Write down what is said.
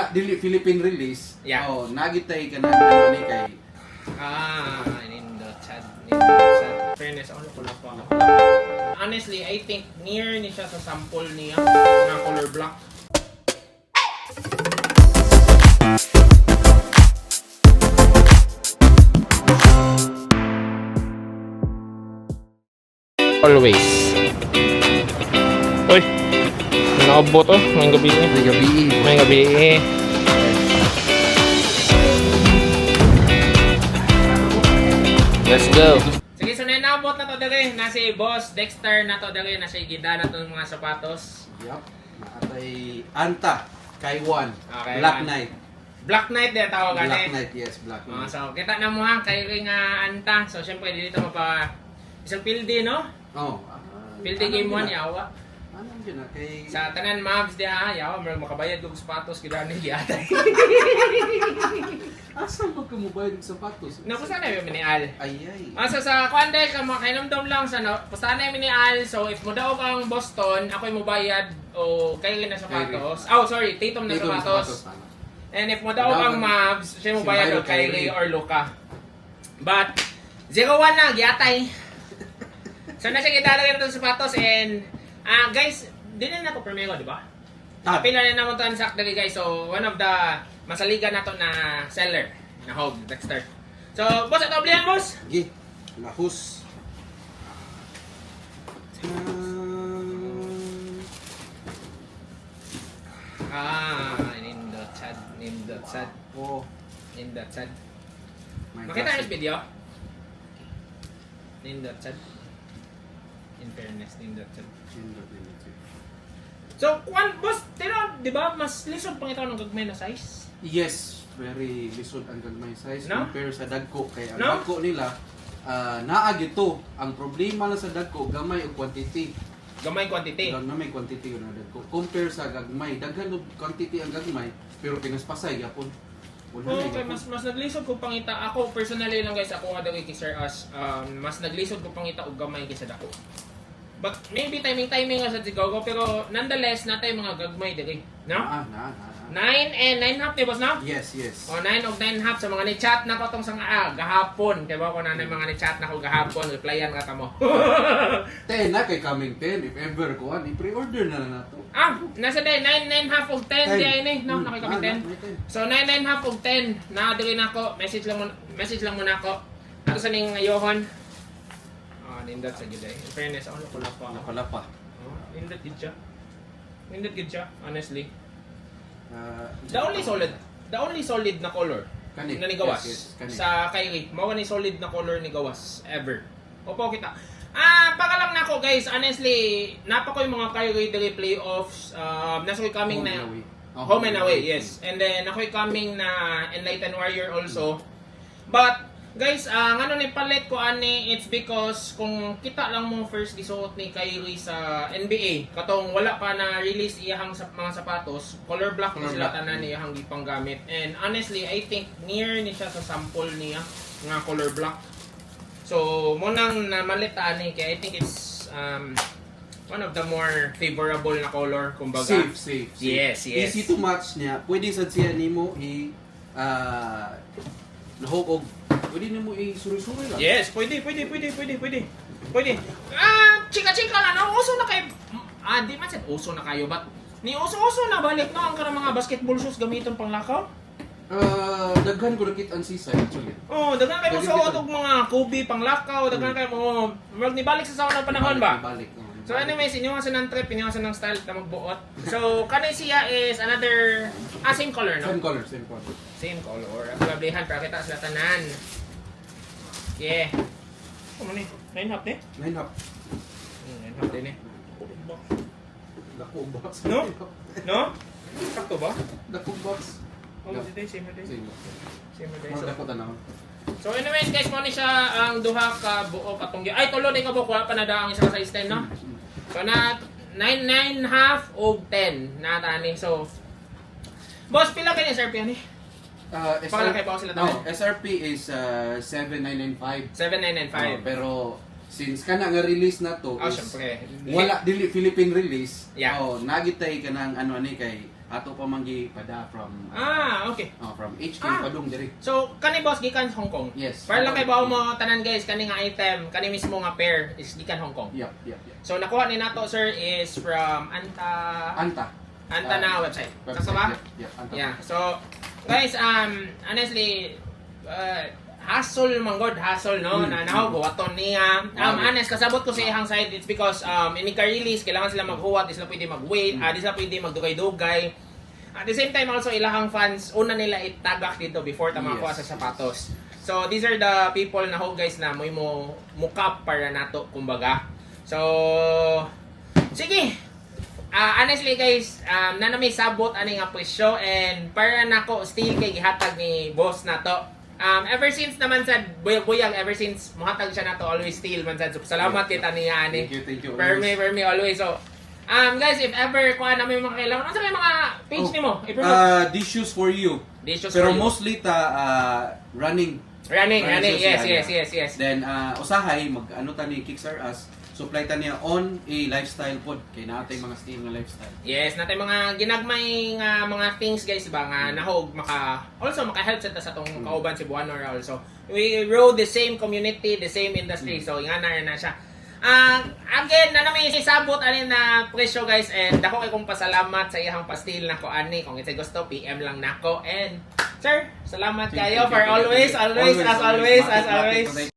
wala dili Philippine release. Yeah. Oh, nagitay ka na ano ni kay. Nindot sad. Fairness, ano ko lang pa. Honestly, I think near ni siya sa sample niya na color black. Always. Uy, nakabot oh, may gabi eh. May gabi. May gabi eh. Let's go. Sige, so nainabot na to dali. Nasi Boss Dexter na to dali. Nasi Gida na to mga sapatos. Yup. Nakatay Anta Kaiwan. Okay, Black man. Knight. Black Knight din tawagan Black eh. Knight, yes, Black Knight. So, kita na mo ha, kay nga anta. So, syempre, dito mapa isang pildi, no? Oh. Pildi game 1, yawa. Ano yun na kay Sa tanan mabs di ha, yawa, makabayad kong sapatos, kaya na giyatay. asa mo ka mobile ng sapatos? Napusta na yung minial. Ay. Asa sa kuande, kainomdom lang sa no, pusta na yung minial. So, if mo daw kang Boston, ako'y mobayad o kayo na sapatos. Oh, sorry, Tatum na sapatos. And if mo daw kang Mavs, siya mo bayad o Kyrie or Luka. But, 0-1 na, giyatay. So, nasa kitalagay na itong sapatos and, guys, di na ako primero, di ba? Pila na naman ito ang sack dali, guys. So, one of the masaligan na to na seller na Hog, Dexter. So, boss, ito oblihan, boss? Gi, lahus. Nindot sad. Oh, Nindot sad. my Makita gosh. yung video? Nindot sad. In fairness, nindot sad. So, one boss, di ba, mas lisod pang ito ng gagmay na size? Yes, very lisod ang gagmay size No? compare sa dagko kay ang No? dagko nila naag ito. Ang problema lang sa dagko gamay og quantity. Gamay quantity. Lang na may quantity yun ang dagko. Compare sa gagmay, daghan og quantity ang gagmay pero pinaspasay yapon. Wala na Okay, yapon. mas naglisod ko pangita. Ako, personally lang guys, ako nga daw kay Sir Ash, mas naglisod ko pangita og gamay kaysa dako. But maybe timing nga sa Zigogo, pero nonetheless, natay mga gagmay dali. No? Na. 9 and 9 half, di ba, no? Yes. O 9 of 9 half sa mga ni-chat na ko tong sang gahapon. Kaya ba ko na mga ni-chat na ko gahapon, replyan ka mo. 10 na kay coming 10 if ever kuan i-pre-order na nato. Nasa day 9 half of 10 di ay ni, no? Nakikita 10. So 9 half of 10 na dili na ko. Message lang mo na ako. Ato sa ning ayohon. Nindot sa gid ay. In fairness, ako ko pa. Napala pa. Nindot gid siya. Nindot gid siya, honestly. The only solid na color Kani. na ni Gawas Yes, kani. sa Kyrie. Mao ni solid na color ni Gawas ever. Opo kita. Pagalang na ako guys, honestly, napako yung mga Kyrie dili playoffs. Nasoy coming na home and away, yes. And then ako'y coming na Enlightened Warrior also. But guys, ngano ni palit ko ani, it's because kung kita lang mo first gisuot ni Kyrie sa NBA, katong wala pa na release iyahang mga sapatos, color black na sila tanan iyahang gipang gamit. And honestly, I think near ni siya sa sample niya nga color black. So, mo nang namalit ani kaya I think it's one of the more favorable na color kumbaga. Safe. Yes. Easy to match niya. Pwede sad siya nimo nahog og pwede nimo isuri-suri lang. Yes, pwede. Chika-chika lang, no? Uso na kayo. Di man said uso na kayo, but ni uso na balik no ang karang mga basketball shoes gamiton pang lakaw. Daghan ko nakita ang seaside actually. Daghan kayo sa og mga Kobe pang lakaw, daghan kayo mo mag nibalik sa sauna panahon ba? Balik. So anyways, iniwasan ng trip, iniwasan ng style na magbuot. So kanay siya is another same color, no? Same color. Ang pabalihan para kita sa tanan. Yeah. Ano ni? 9 half ni? 9 half. 9 half din eh. Dako box. No? No? Sakto ba? Dako box. Same day. Dako tanaw. So anyways guys, mo ni siya ang duha ka buo katong ay tulo ni ka buo pa na ang isa sa size 10 no. So na 9 half og 10 na tani. So boss pila kani SRP ani? Pangalakay pa ako sila tayo. SRP is 7995. 7995. Pero since kana nga release na to, Syempre. wala dili Philippine release. Yeah. Nagitay ka ng ano ani kay ato pa manggi pada from Okay. from HK Ah. padung diri. So, kani boss gikan Hong Kong. Yes. Para lang kay bawo mo tanan guys, kani nga item, kani mismo nga pair is gikan Hong Kong. Yep. So nakuha ni nato sir is from Anta. na website. Sakto ba? Yep. Anta. Yeah. So guys, honestly hassle manggod, hassle no na nahuwaton niya. Honest kasabot ko sa ihang side, it's because ini ka release kailangan sila maghuwat, di sila pwede mag-wait, di sila pwede magdugay-dugay. At the same time also ilahang fans una nila itagak dito before ta makuha sa sapatos. So these are the people na ho guys na mo mukap para nato kumbaga. So sige. Honestly guys, na may sabot ani nga presyo and para nako still kay gihatag ni boss nato. Ever since naman sa buyag ever since muhatag siya nato always still man sad. So, salamat kita niya ani. Thank you. Permi always. So guys, if ever kuha na may mga kailangan, ano sa may mga page nimo? These shoes for you. These shoes Pero for you. mostly running. Running. shoes, Yes. Then usahay mag ano ta ni Kickstar us. Supply ta niya on a lifestyle pod kay naatay mga style nga lifestyle. Yes, natay mga ginagmay nga mga things guys ba nga nahog also maka-help sa tong kauban si Buanor also. We rode the same community, the same industry. So nga na siya. Again, na may sisabot ani na presyo guys and dako kay kong pasalamat sa iyang pastil nako ani kung ito gusto PM lang nako and sir, salamat kayo for always.